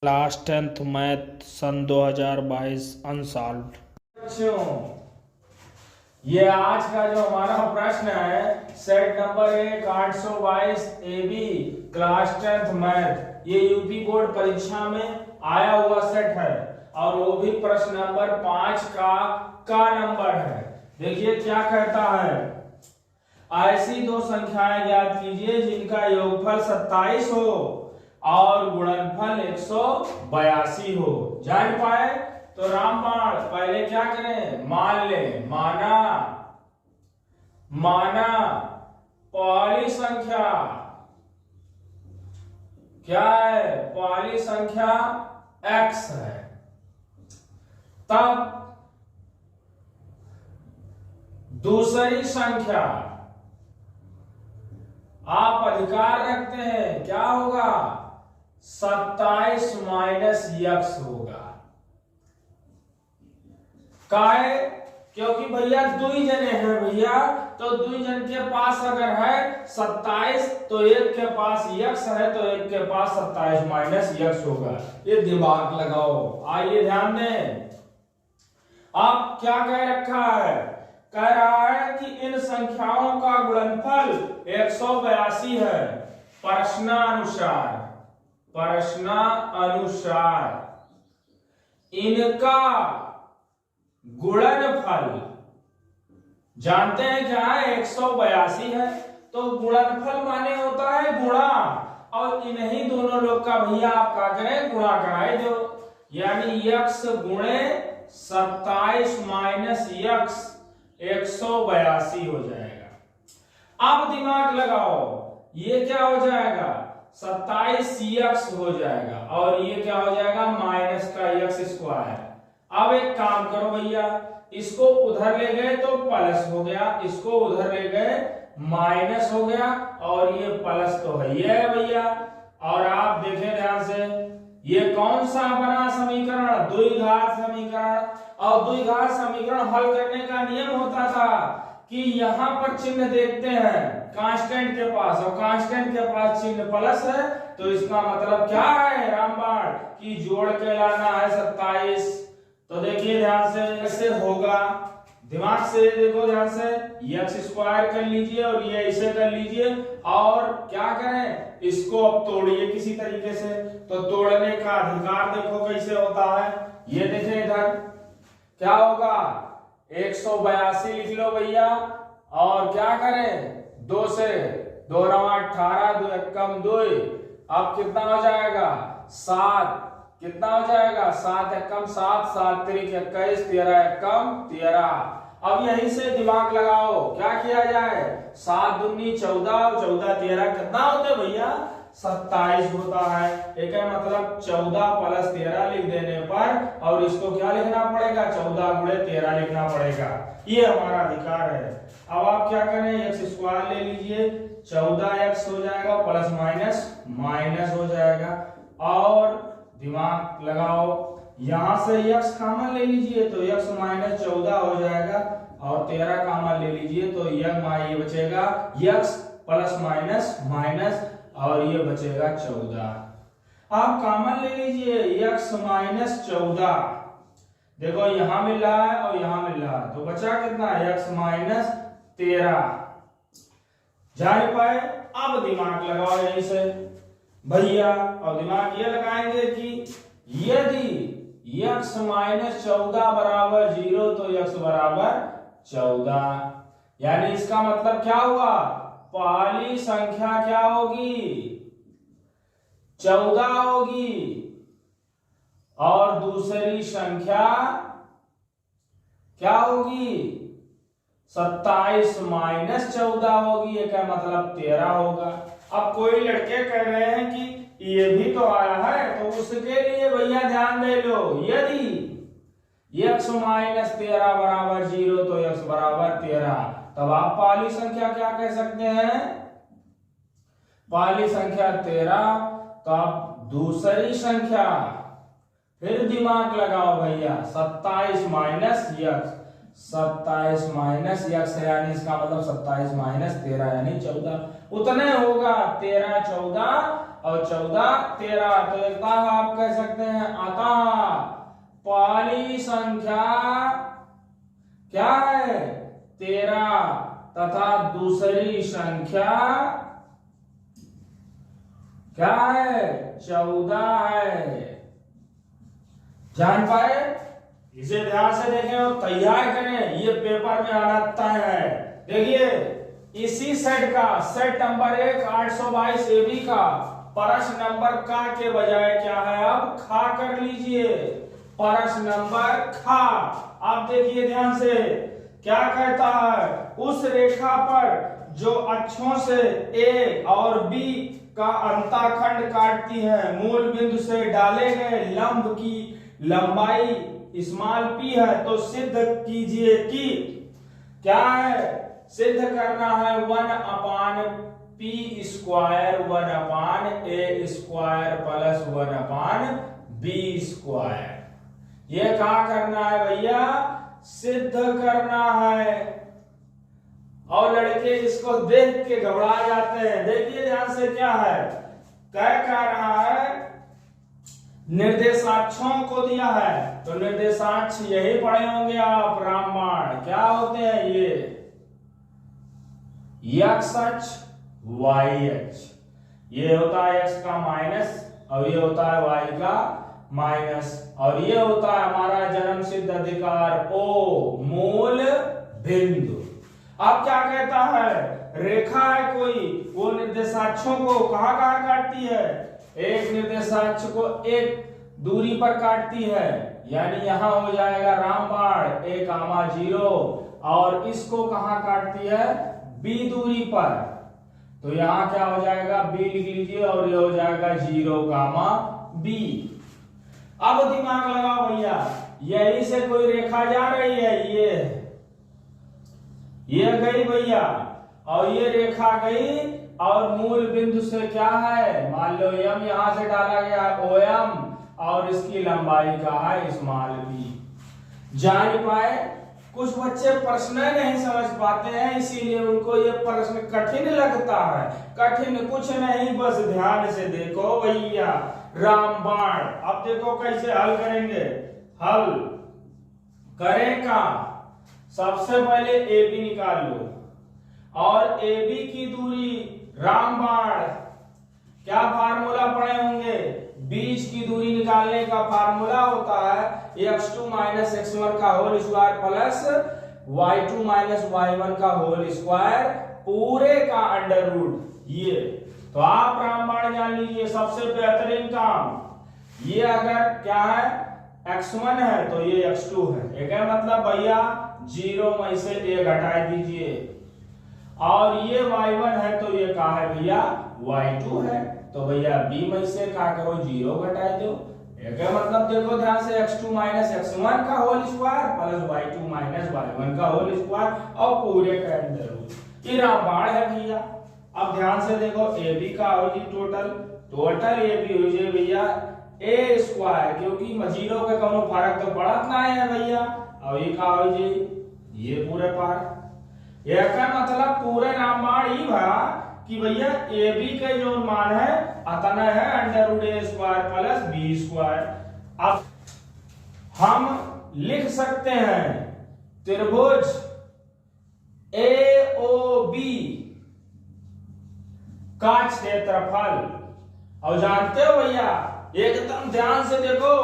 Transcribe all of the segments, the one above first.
Class 10th math सन 2022 unsolved. बच्चों, ये आज का जो हमारा प्रश्न है set number 1 822 AB class 10th math, ये यूपी बोर्ड परीक्षा में आया हुआ सेट है और वो भी प्रश्न नंबर 5 का नंबर है। देखिए क्या कहता है, ऐसी दो संख्याएं ज्ञात कीजिए जिनका योगफल 27 हो और गुणनफल 182 हो। जान पाए तो रामबाण पहले क्या करें, मान ले। माना पहली संख्या क्या है, पहली संख्या x है। तब दूसरी संख्या आप अधिकार रखते हैं, क्या होगा, 27 माइनस x होगा। काहे, क्योंकि भैया दुई जने हैं भैया, तो दुई जन के पास अगर है 27 तो एक के पास x है तो एक के पास 27 माइनस x होगा। ये दिमाग लगाओ। आइए ध्यान दें, अब क्या कह रखा है, कह रहा है कि इन संख्याओं का गुणनफल 182 है। प्रश्नानुसार इनका गुणनफल जानते हैं क्या है, 182 है। तो गुणनफल माने होता है गुणा, और इन्हीं दोनों लोग का भैया आप क्या करें, गुणा कराए दो। यानी x गुणे 27 माइनस x 182 हो जाएगा। अब दिमाग लगाओ, ये क्या हो जाएगा, 27x हो जाएगा और ये क्या हो जाएगा, माइनस का x स्क्वायर। अब एक काम करो भैया, इसको उधर ले गए तो प्लस हो गया, इसको उधर ले गए माइनस हो गया, और ये प्लस तो है ये है भैया। और आप देखें ध्यान से, ये कौन सा बना समीकरण, द्विघात समीकरण। और द्विघात समीकरण हल करने का नियम होता था कि यहां पर चिन्ह देखते हैं कांस्टेंट के पास, और कांस्टेंट के पास चिन्ह प्लस है, तो इसका मतलब क्या है रामबाण, कि जोड़ के लाना है 27। तो देखिए ध्यान से, कैसे होगा, दिमाग से देखो ध्यान से, x स्क्वायर कर लीजिए और ये ऐसे कर लीजिए, और क्या करें, इसको अब तोड़िए किसी तरीके से। तो तोड़ने का अधिकार देखो कैसे होता है, ये देखें इधर क्या होगा, 182 लिख लो भैया, और क्या करें, 2 से 2 रवा 18, 2 एकम 2, अब कितना हो जाएगा, 7, कितना हो जाएगा, 7 एकम 7, 7 त्रिक 21, 13 एकम 13। अब यहीं से दिमाग लगाओ, क्या किया जाए, 7 दूनी 14, 14 13 कितना होते भैया, 27 होता है। एक है मतलब 14 प्लस 13 लिख देने पर, और इसको क्या लिखना पड़ेगा, 14 गुणे 13 लिखना पड़ेगा। ये हमारा अधिकार है। अब आप क्या करें, x स्क्वायर ले लीजिए, 14x हो जाएगा, प्लस माइनस माइनस हो जाएगा। और दिमाग लगाओ, यहां से x कॉमन ले लीजिए तो x माइनस 14 हो जाएगा, और 13 कॉमन ले लीजिए तो ये बचेगा x प्लस माइनस माइनस, और ये बचेगा 14। आप कॉमन ले लीजिए x माइनस 14, देखो यहां मिल रहा है और यहां मिल रहा है, तो बचा कितना, x माइनस 13। जान पाए। अब दिमाग लगाओ यहीं से भैया, और दिमाग ये लगाएंगे कि यदि x माइनस 14 बराबर 0 तो x बराबर 14। यानी इसका मतलब क्या हुआ, पहली संख्या क्या होगी, 14 होगी, और दूसरी संख्या क्या होगी, 27 माइनस 14 होगी। ये क्या मतलब 13 होगा। अब कोई लड़के कह रहे हैं कि ये भी तो आया है, तो उसके लिए भैया ध्यान दे लो, यदि x माइनस 13 बराबर 0 तो x बराबर 13, तब आप पहली संख्या क्या कह सकते हैं, पहली संख्या 13, तो आप दूसरी संख्या, फिर दिमाग लगाओ भैया, 27 माइनस x, 27 माइनस x है, यानी इसका मतलब 27 माइनस 13 यानी 14, उतने होगा 13 14 और 14 13, तो एक आप कह सकते हैं अतः पहली संख्या क्या है 13 तथा दूसरी संख्या क्या है 14 है। जान पाए? इसे ध्यान से देखें और तैयार करें, ये पेपर में आना तय है। देखिए इसी सेट का सेट नंबर 1 822 AB का प्रश्न नंबर का के बजाय क्या है अब खा कर लीजिए, प्रश्न नंबर खा। आप देखिए ध्यान से क्या कहता है, उस रेखा पर जो अक्षों से A और B का अंतःखंड काटती है मूल बिंदु से डाले गए लंब की लंबाई स्मॉल p है, तो सिद्ध कीजिए कि क्या है, सिद्ध करना है 1/p square 1/a square plus 1/b square. ये क्या करना है भैया, सिद्ध करना है। और लड़के इसको देख के घबरा जाते हैं। देखिए ध्यान से क्या है, कह रहा है निर्देशाक्षों को दिया है, तो निर्देशाक्ष यही पढ़े होंगे आप, रामबाण क्या होते हैं ये, x अक्ष y अक्ष, ये होता है x का माइनस और ये होता है y का माइनस, और ये होता है हमारा जन्म सिद्ध अधिकार O मूल बिंदु। अब क्या कहता है, रेखा है कोई, वो निर्देशाक्षों को कहां कहां काटती है, एक निर्देशाक्ष को एक दूरी पर काटती है, यानी यहां हो जाएगा रामबाण 1,0, और इसको कहां काटती है b दूरी पर, तो यहां क्या हो जाएगा b लिख लीजिए और ये हो जाएगा 0,b। अब दिमाग लगाओ भैया, यही से कोई रेखा जा रही है, ये गई भैया, और ये रेखा गई और मूल बिंदु से क्या है, मान लो m यहां से डाला गया OM और इसकी लंबाई का है स्मॉल p। जान पाए? कुछ बच्चे प्रश्न नहीं समझ पाते हैं, इसीलिए उनको ये प्रश्न कठिन लगता है। कठिन कुछ नहीं, बस ध्यान से देखो भैया रामबाण। अब देखो कैसे हल करेंगे, हल करेगा सबसे पहले AB निकाल लो, और AB की दूरी रामबाण, क्या फार्मूला पढ़े होंगे, बीच की दूरी निकालने का फार्मूला होता है x2 माइनस x1 का whole square plus y2 minus y1 का होल स्क्वायर पूरे का अंडर रूट। ये तो आप रामबाण जान लीजिए, सबसे बेहतरीन काम ये, अगर क्या है x1 है तो ये x2 है, एक मतलब भैया 0 में से a घटा दीजिए, और ये y1 है तो ये क्या है भैया y2 है, तो भैया b में से क्या करो 0 घटा दो, एक मतलब देखो ध्यान से x2 माइनस x1 का whole square plus y2 minus y1 का होल स्क्वायर और पूरे का अंडर रूट, ये रामबाण है भैया। अब ध्यान से देखो AB का हो जी टोटल AB हो जाए भैया a स्क्वायर, क्योंकि 0 के कोनो फर्क तो पड़त ना है भैया, और ये का हो जी ये पूरे पार, का मतलब पूरे रामबाण ही भा कि भैया AB का जो मान है अतना है under root a square plus b square. अब हम लिख सकते हैं त्रिभुज AOB का क्षेत्रफल, और जानते हो भैया एकदम ध्यान से देखो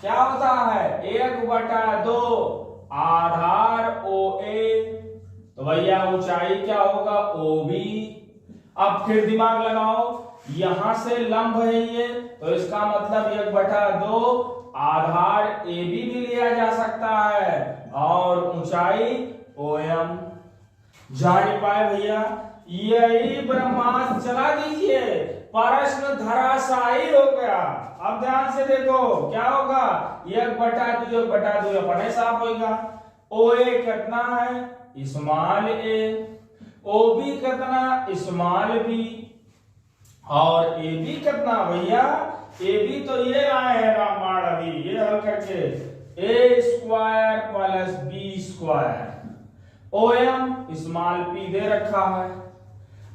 क्या होता है, 1/2 आधार OA, तो भैया ऊंचाई क्या होगा OB। अब फिर दिमाग लगाओ, यहां से लंब है ये, तो इसका मतलब 1/2 आधार AB भी लिया जा सकता है, और ऊंचाई OM। जान पाए भैया, यही ब्रह्मास्त्र चला दीजिए, प्रश्न धराशायी हो गया। अब ध्यान से देखो क्या होगा, 1/2 अपने साफ होगा। OA कितना है स्मॉल a, OB कितना स्मॉल b, और AB कितना भैया, AB तो ये आए हैं रामबाण अभी, ये हल करके a square plus b square, OM small p दे रखा है।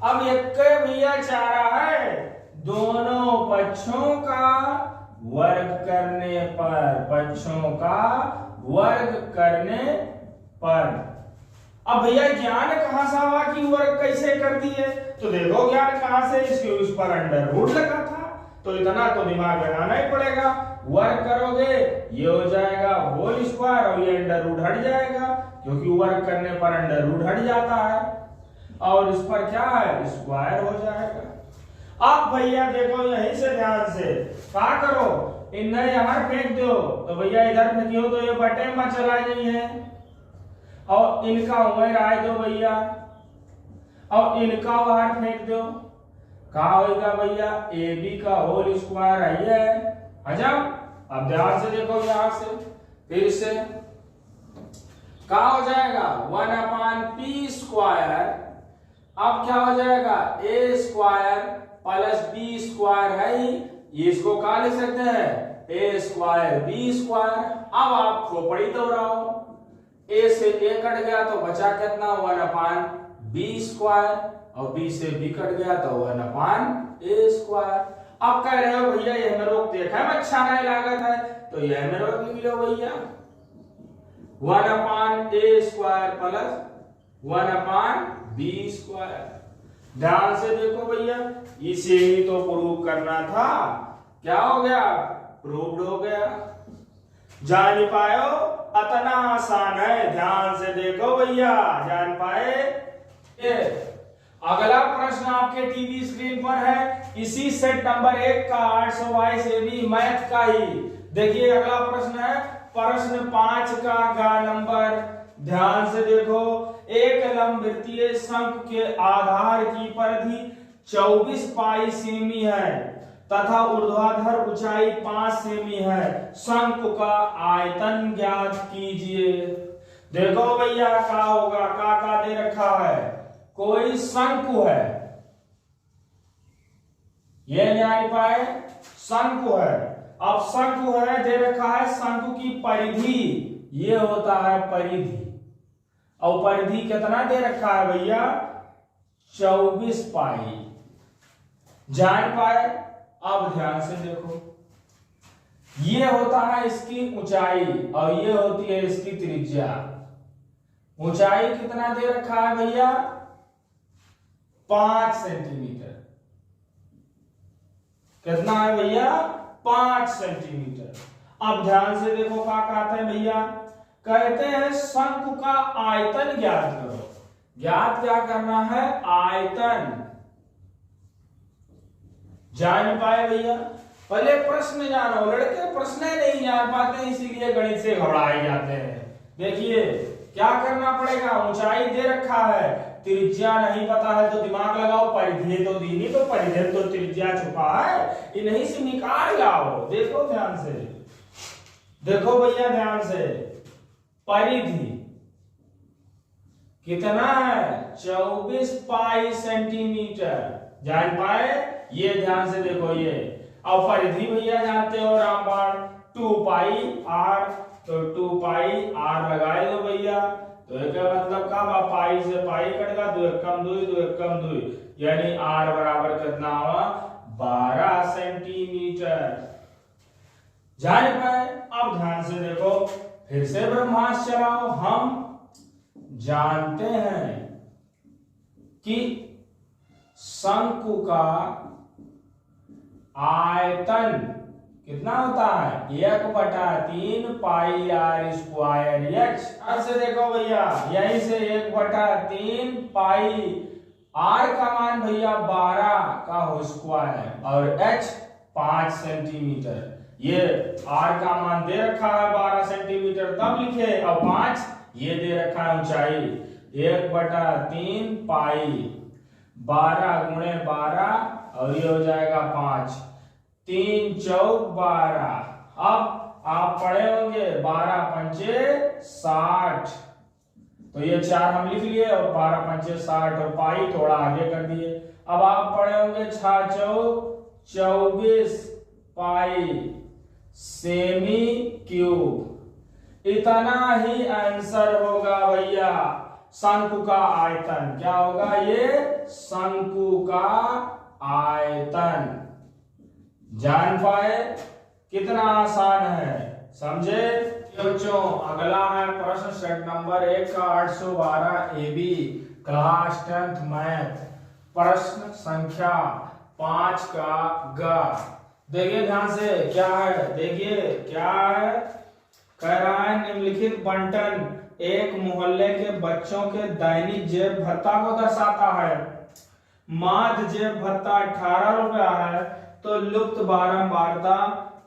अब एक भैया चाह रहा है दोनों पक्षों का वर्ग करने पर, पक्षों का वर्ग करने पर। अब भैया ज्ञान कहां से हुआ कि वर्ग कैसे कर दिए? तो देखो ज्ञान कहां से, इसके उस पर अंडर रूट लगा था, तो इतना तो दिमाग लगाना ही पड़ेगा। वर्ग करोगे ये हो जाएगा होल स्क्वायर और ये अंडर रूट हट जाएगा, क्योंकि वर्ग करने पर अंडर रूट हट जाता है और इस पर क्या है, स्क्वायर हो जाएगा। अब भैया देखो यहीं से ध्यान से क्या करो, इन्हें यहां फेंक दो, तो भैया इधर फेंकियो तो ये बटे में चला जाइए और इनका उमर आए दो भैया, और इनका बाहर फेंक दो, क्या होगा भैया, ए बी का होल स्क्वायर आई है। अजब अब ध्यान से देखो यहां से फिर से क्या हो जाएगा, 1/p स्क्वायर। अब क्या हो जाएगा, ए स्क्वायर प्लस बी स्क्वायर है, इसको क्या लिख सकते हैं, ए स्क्वायर बी स्क्वायर। अब आप खोपड़ी दोहराओ, ए से ए कट गया तो बचा कितना, 1/b स्क्वायर, और b से b कट गया तो 1/a स्क्वायर। अब कह रहे हो भैया यह में रोक देखा में अच्छा नहीं लागत है, तो यह में रोक लिख लो भैया, 1/a square plus 1/b square. ध्यान से देखो भैया, इसे ही तो प्रूव करना था, क्या हो गया, प्रूव्ड हो गया। जान पायो, इतना आसान है, ध्यान से देखो भैया, जान पाए। अगला प्रश्न आपके टीवी स्क्रीन पर है, इसी सेट नंबर 1 का 822 AB मैथ का ही। देखिए अगला प्रश्न है प्रश्न 5 का गा नंबर। ध्यान से देखो, एक लंबवृत्तीय शंकु के आधार की परिधि 24 पाई सेमी है तथा ऊर्ध्वाधर ऊंचाई 5 सेमी है, शंकु का आयतन ज्ञात कीजिए। देखो भैया क्या होगा, का दे रखा है, कोई शंकु है, ये न्याय पाए, शंकु है। अब शंकु है दे रखा है, शंकु की परिधि ये होता है परिधि, और परिधि कितना दे रखा है भैया, 24 पाई। जान पाए। अब ध्यान से देखो, ये होता है इसकी ऊंचाई और ये होती है इसकी त्रिज्या। ऊंचाई कितना दे रखा है भैया, 5 सेंटीमीटर। कितना है भैया, 5 सेंटीमीटर। अब ध्यान से देखो क्या कहते हैं भैया, कहते हैं शंकु का आयतन ज्ञात करो। ज्ञात क्या करना है, आयतन। जान पाए भैया, पहले प्रश्न जानो, लड़के प्रश्न नहीं जान पाते इसीलिए गणित से घबराए जाते हैं। देखिए क्या करना पड़ेगा, ऊंचाई दे रखा है, त्रिज्या नहीं पता है तो दिमाग लगाओ, परिधि तो दी नहीं तो परिधि तो त्रिज्या छुपा है, इन्हीं से निकाल लाओ। देखो ध्यान से, देखो भैया ध्यान से, परिधि कितना है, 24 पाई सेंटीमीटर। जान पाए, ये ध्यान से देखो ये। अब परिधि भैया जानते हो रामबाण, 2 पाई r, तो 2 पाई r लगाए दो भैया, तो इसका मतलब का पाई से पाई कटेगा, 2 एकम 2, 2 एकम 2, यानी r बराबर कितना हुआ, 12 सेंटीमीटर। जान पाए। अब ध्यान से देखो, फिर से ब्रह्मास्त्र चलाओ। हम जानते हैं कि शंकु का आयतन कितना होता है, 1/3 पाई r स्क्वायर h। अब से देखो भैया, यहीं से 1/3 पाई r का मान भैया 12 का हो स्क्वायर और h 5 सेंटीमीटर। ये r का मान दे रखा है 12 सेंटीमीटर, तब लिखे, और 5 ये दे रखा है ऊंचाई, 1/3 पाई 12 गुणे 12 और ये हो जाएगा 5, 3 चौक 12। अब आप पढ़े होंगे 12 पंचे 60, तो ये 4 हम लिख लिए और 12 पंचे 60 और पाई थोड़ा आगे कर दिए। अब आप पढ़े होंगे 6 चौक 24 पाई सेमी क्यूब। इतना ही आंसर होगा भैया शंकु का आयतन। क्या होगा ये, शंकु का आयतन। जान पाए कितना आसान है, समझे बच्चों। अगला है प्रश्न सेट नंबर 1 का 812 AB क्लास 10th मैथ, प्रश्न संख्या 5 का ग। देखिए ध्यान से क्या है, देखिए क्या है, कह रहा है निम्नलिखित बंटन एक मोहल्ले के बच्चों के दैनिक जेब भत्ता को दर्शाता है। माध्य जेब भत्ता 18 रुपया है, तो लुप्त बारंबारता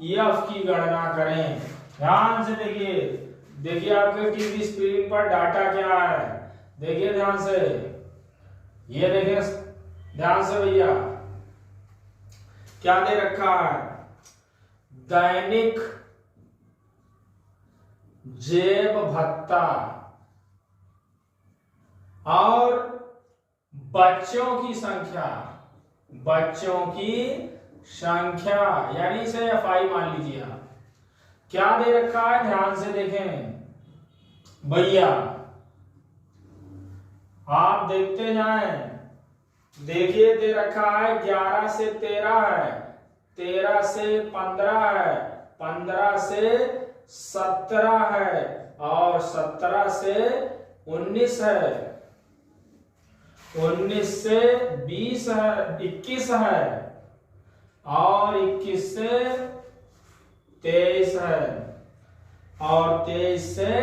एफ की गणना करें। ध्यान से देखिए, देखिए आपके टीवी स्क्रीन पर डाटा क्या है, देखिए ध्यान से, ये देखिए ध्यान से भैया, क्या दे रखा है, दैनिक जेब भत्ता और बच्चों की संख्या, बच्चों की संख्या यानी इसे एफआई मान लीजिए आप। क्या दे रखा है, ध्यान से देखें भैया, आप देखते जाएं। देखिए दे रखा है 11 से 13 है, 13 से 15 है, 15 से 17 है और 17 से 19 है, 19 से 20 है, 21 है और 21 से 23 है और 23 से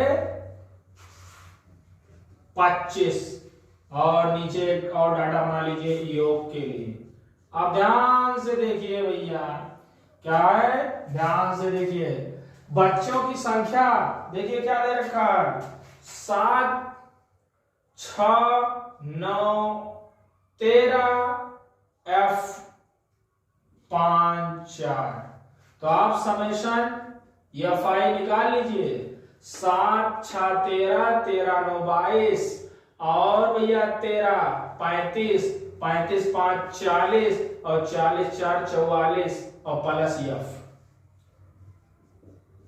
25 और नीचे एक और डाटा बना लीजिए योग के लिए। अब ध्यान से देखिए भैया, क्या है, ध्यान से देखिए, बच्चों की संख्या देखिए क्या दे रखा है, 7 6 9 13 F 5 4। तो आप समेशन एफ आई निकाल लीजिए, 7 6 13 13 9 22 और भैया 13 35 35 5 40 और 40 4 44 और प्लस एफ।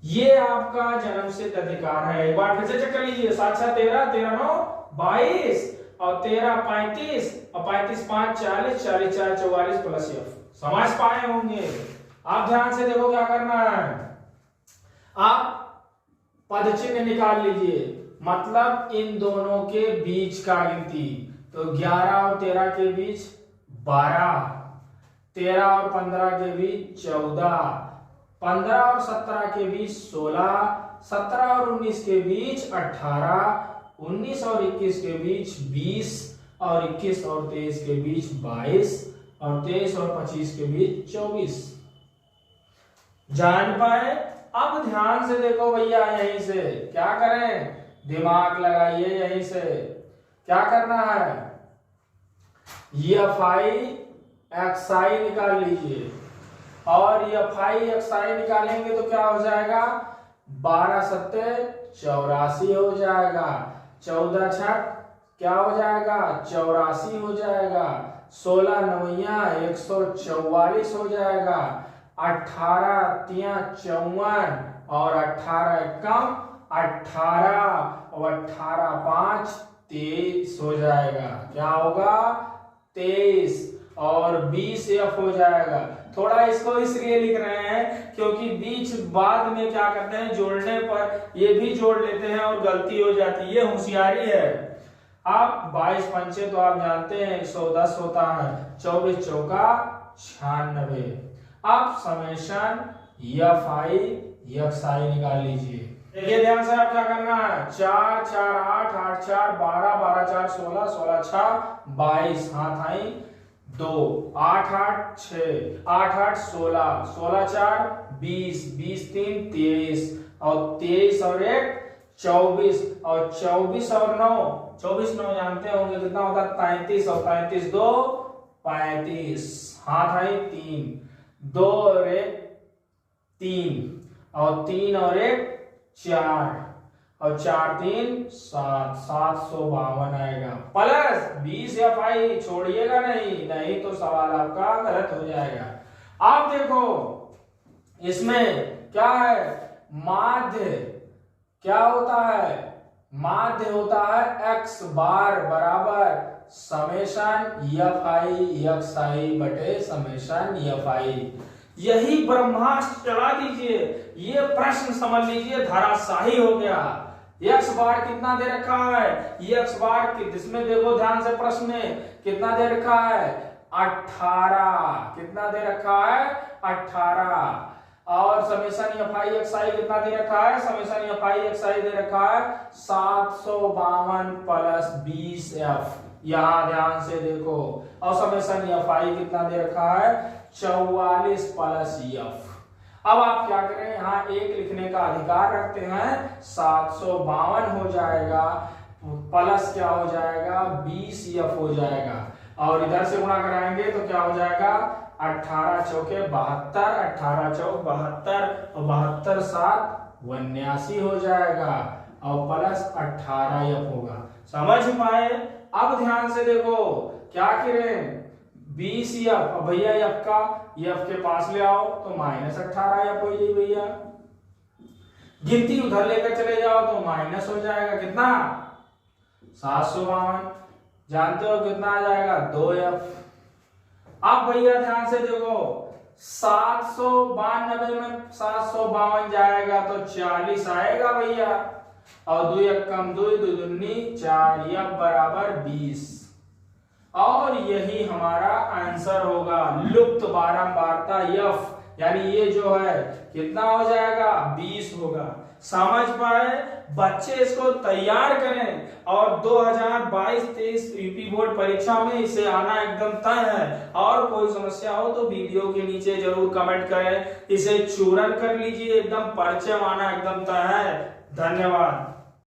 ये आपका जन्म सिद्ध अधिकार है। एक बार फिर से चेक कर लीजिए, 7 6 13 13 9 22 और 13 35 और 35 5 40 40 4 44 प्लस एफ। समझ पाए होंगे। आप ध्यान से देखो क्या करना है, आप पद चिन्ह निकाल लीजिए, मतलब इन दोनों के बीच का गिनती। तो 11 और 13 के बीच 12, 13 और 15 के बीच 14, 15 और 17 के बीच 16, 17 और 19 के बीच 18, 19 और 21 के बीच 20 और 21 और 23 के बीच 22 और 23 और 25 के बीच 24। जान पाए। अब ध्यान से देखो भैया, यहीं से क्या करें, दिमाग लगाइए, यहीं से क्या करना है, एफ आई एक्स आई निकाल लीजिए और एफ आई एक्स आई निकालेंगे तो क्या हो जाएगा, 12 सत्ते 84 हो जाएगा, 14 छक क्या हो जाएगा 84 हो जाएगा, 16 नवैया 144 हो जाएगा, 18 तिया 54 और 18 कम 18 और 18 5 23 हो जाएगा। क्या होगा 23 और 20 एफ हो जाएगा। थोड़ा इसको इसलिए लिख रहे हैं क्योंकि बीच बाद में क्या करते हैं, जोड़ने पर ये भी जोड़ लेते हैं और गलती हो जाती है, ये होशियारी है। आप 22 पंचे तो आप जानते हैं 110 होता है, 24 चौका 96। आप समेशन एफ आई एक्स आई निकाल लीजिए। देखिए ध्यान से, आप क्या करना है, 4 4 8 8 4 12 12 4 16 16 6 22 हाथ आई 2 8 8 6 8 8 16 16 4 20 20 3 23 और 23 और 1 24 और 24 और 9 24 9 जानते होंगे कितना होता है 33 और 35 2 35 हाथ आई 3 2 और 1 3 और 3 और 1 4 और 4 3 7 752 आएगा प्लस 20 एफ आई छोड़िएगा नहीं तो सवाल आपका गलत हो जाएगा। आप देखो इसमें क्या है, माध्य क्या होता है, माध्य होता है x बार बराबर समेशन एफ आई एक्स आई बटे समेशन एफ आई। यही ब्रह्मास्त्र चला दीजिए, ये प्रश्न समझ लीजिए धराशाही हो गया। एक्स बार कितना दे रखा है, ये एक्स बार जिसमें देखो ध्यान से प्रश्न में कितना दे रखा है 18, कितना दे रखा है 18। और समेशन एफ आई एक्स आई कितना दे रखा है, समेशन एफ आई एक्स आई दे रखा है 752 प्लस 20f, यहां ध्यान से देखो। और समेशन एफ आई कितना दे रखा है 44 प्लस एफ। अब आप क्या करें, यहाँ एक लिखने का अधिकार रखते हैं, 752 हो जाएगा प्लस क्या हो जाएगा 20f हो जाएगा, और इधर से गुणा कराएंगे तो क्या हो जाएगा 18 चौके 72, 18 चौक 72 और 72 7 79 हो जाएगा, और प्लस 18f होगा। समझ पाए? अब ध्यान से देखो क्या करें, 20f भैया f का f के पास ले आओ तो माइनस 18f हो जाएगी भैया, गिनती उधर लेकर चले जाओ तो माइनस हो जाएगा कितना 752, जानते हो कितना आ जाएगा 2f। अब भैया ध्यान से देखो 792 में 752 जाएगा तो 40 आएगा भैया, और 2 1 कम 2 2 दूनी 4 f बराबर 20, और यही हमारा आंसर होगा लुप्त बारंबारता f, यानी ये जो है कितना हो जाएगा 20 होगा। समझ पाए? बच्चे इसको तैयार करें, और 2022-23 यूपी बोर्ड परीक्षा में इसे आना एकदम तय है। और कोई समस्या हो तो वीडियो के नीचे जरूर कमेंट करें, इसे चूरन कर लीजिए, एकदम परिचय आना एकदम तय है। धन्यवाद।